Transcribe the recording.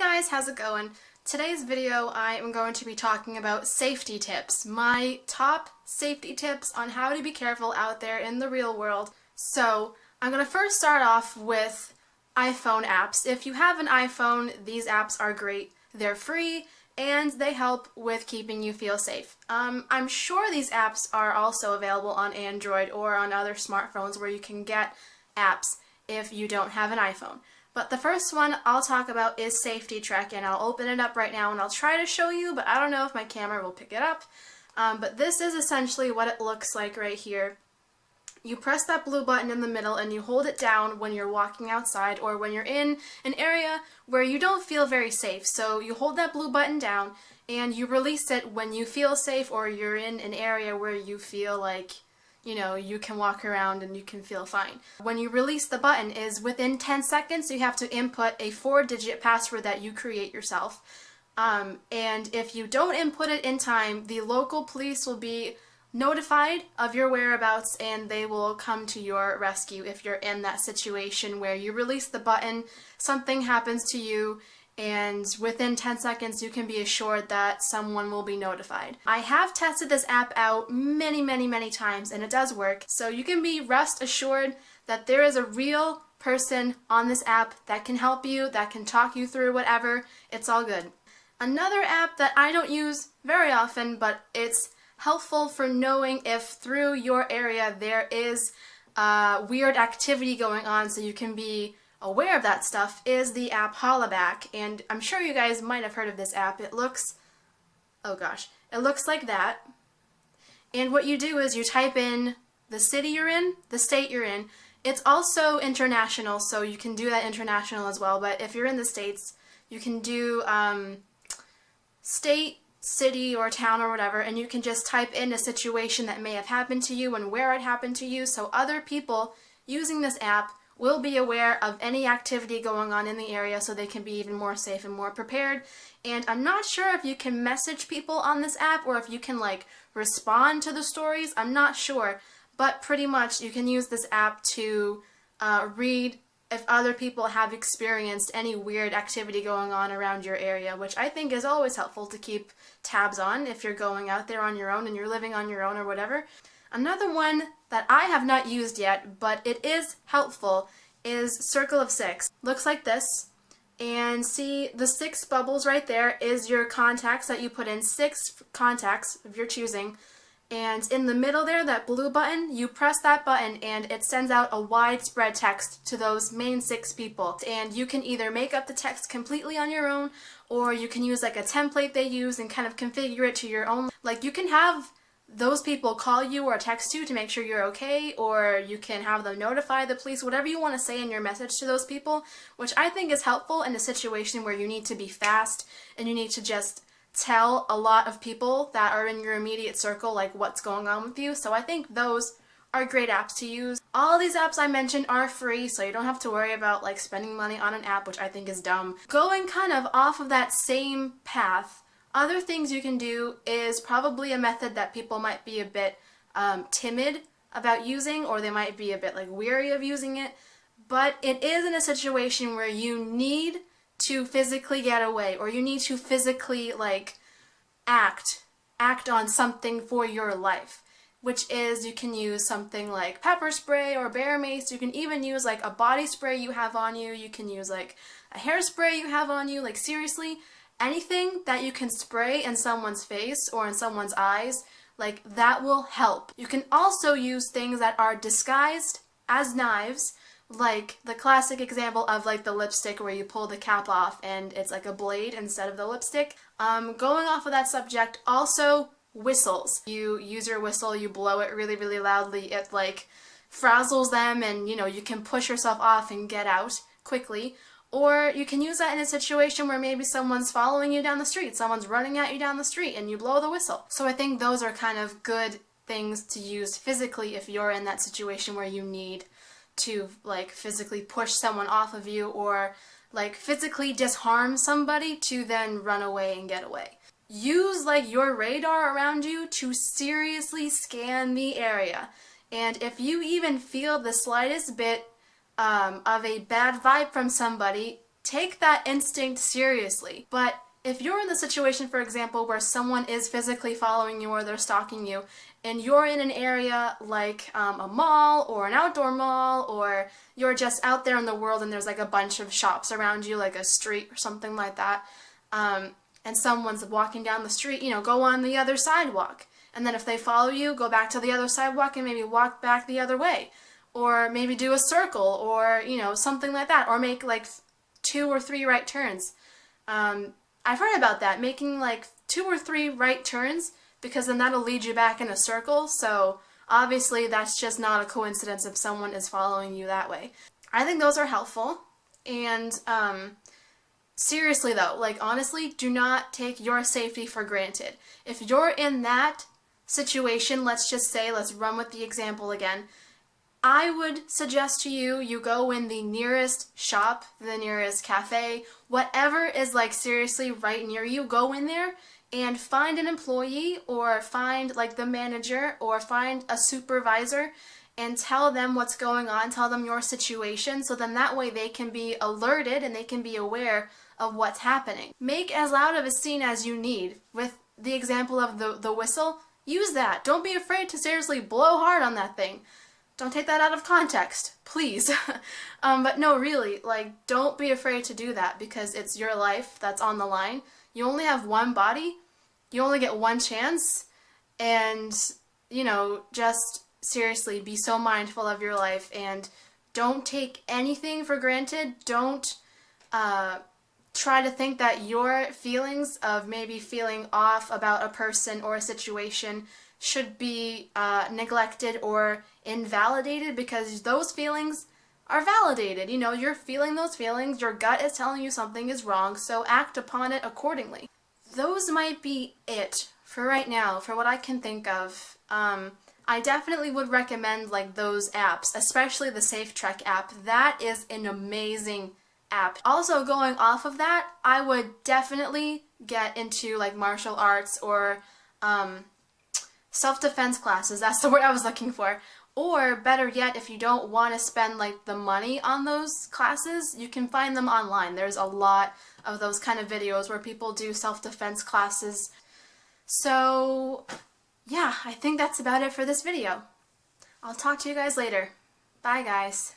guys, how's it going? Today's video I am going to be talking about safety tips. My top safety tips on how to be careful out there in the real world. So I'm going to first start off with iPhone apps. If you have an iPhone, these apps are great. They're free and they help with keeping you feel safe. I'm sure these apps are also available on Android or on other smartphones where you can get apps if you don't have an iPhone. But the first one I'll talk about is Safety Trek, and I'll open it up right now and I'll try to show you, but I don't know if my camera will pick it up. But this is essentially what it looks like right here. You press that blue button in the middle and you hold it down when you're walking outside or when you're in an area where you don't feel very safe. So you hold that blue button down and you release it when you feel safe or you're in an area where you feel like, you know, you can walk around and you can feel fine. When you release the button is within 10 seconds you have to input a 4-digit password that you create yourself. And if you don't input it in time, the local police will be notified of your whereabouts and they will come to your rescue if you're in that situation where you release the button, something happens to you, and within 10 seconds you can be assured that someone will be notified. I have tested this app out many times and it does work, so you can be rest assured that there is a real person on this app that can help you, that can talk you through whatever. It's all good. Another app that I don't use very often, but it's helpful for knowing if through your area there is weird activity going on so you can be aware of that stuff, is the app Hollaback. And I'm sure you guys might have heard of this app. It looks, oh gosh, it looks like that. And what you do is you type in the city you're in, the state you're in. It's also international, so you can do that international as well, but if you're in the States, you can do state, city, or town or whatever, and you can just type in a situation that may have happened to you and where it happened to you, so other people using this app will be aware of any activity going on in the area so they can be even more safe and more prepared. And I'm not sure if you can message people on this app or if you can like respond to the stories. I'm not sure, but pretty much you can use this app to read if other people have experienced any weird activity going on around your area, which I think is always helpful to keep tabs on if you're going out there on your own and you're living on your own or whatever. Another one that I have not used yet, but it is helpful, is Circle of 6. Looks like this. And see, the 6 bubbles right there is your contacts that you put in, 6 contacts of your choosing. And in the middle there, that blue button, you press that button and it sends out a widespread text to those main 6 people. And you can either make up the text completely on your own, or you can use like a template they use and kind of configure it to your own. Like you can have those people call you or text you to make sure you're okay, or you can have them notify the police, whatever you want to say in your message to those people, which I think is helpful in a situation where you need to be fast and you need to just tell a lot of people that are in your immediate circle like what's going on with you. So I think those are great apps to use. All these apps I mentioned are free, so you don't have to worry about like spending money on an app, which I think is dumb. Going kind of off of that same path, other things you can do is probably a method that people might be a bit timid about using, or they might be a bit like weary of using it, but it is in a situation where you need to physically get away, or you need to physically like act on something for your life, which is you can use something like pepper spray or bear mace. You can even use like a body spray you have on you. You can use like a hairspray you have on you. Like seriously, anything that you can spray in someone's face or in someone's eyes, like that will help. You can also use things that are disguised as knives, like the classic example of like the lipstick where you pull the cap off and it's like a blade instead of the lipstick. Going off of that subject, also whistles. You use your whistle, you blow it really loudly, it like frazzles them and you know you can push yourself off and get out quickly. Or you can use that in a situation where maybe someone's following you down the street, someone's running at you down the street, and you blow the whistle. So I think those are kind of good things to use physically if you're in that situation where you need to like physically push someone off of you or like physically disarm somebody to then run away and get away. Use like your radar around you to seriously scan the area. And if you even feel the slightest bit of a bad vibe from somebody, take that instinct seriously. But if you're in the situation, for example, where someone is physically following you or they're stalking you, and you're in an area like a mall or an outdoor mall, or you're just out there in the world and there's like a bunch of shops around you, like a street or something like that, and someone's walking down the street, go on the other sidewalk. And then if they follow you, go back to the other sidewalk and maybe walk back the other way. Or maybe do a circle, or, something like that. Or make like 2 or 3 right turns. I've heard about that, making like 2 or 3 right turns, because then that'll lead you back in a circle. So obviously that's just not a coincidence if someone is following you that way. I think those are helpful. And seriously though, like honestly, do not take your safety for granted. If you're in that situation, let's run with the example again. I would suggest to you, you go in the nearest shop, the nearest cafe, whatever is like seriously right near you, go in there and find an employee, or find like the manager, or find a supervisor, and tell them what's going on, tell them your situation, so then that way they can be alerted and they can be aware of what's happening. Make as loud of a scene as you need. With the example of the whistle, use that. Don't be afraid to seriously blow hard on that thing. Don't take that out of context, please. But no, really, like, don't be afraid to do that, because it's your life that's on the line. You only have one body, you only get one chance, and, just seriously be so mindful of your life, and don't take anything for granted. Don't try to think that your feelings of maybe feeling off about a person or a situation should be neglected or invalidated, because those feelings are validated. You're feeling those feelings, your gut is telling you something is wrong, so act upon it accordingly. Those might be it for right now, for what I can think of. I definitely would recommend like those apps, especially the Safe Trek app. That is an amazing app. Also, going off of that, I would definitely get into like martial arts or self-defense classes. That's the word I was looking for. Or better yet, if you don't want to spend like the money on those classes, you can find them online. There's a lot of those kind of videos where people do self-defense classes. So yeah, I think that's about it for this video. I'll talk to you guys later. Bye guys.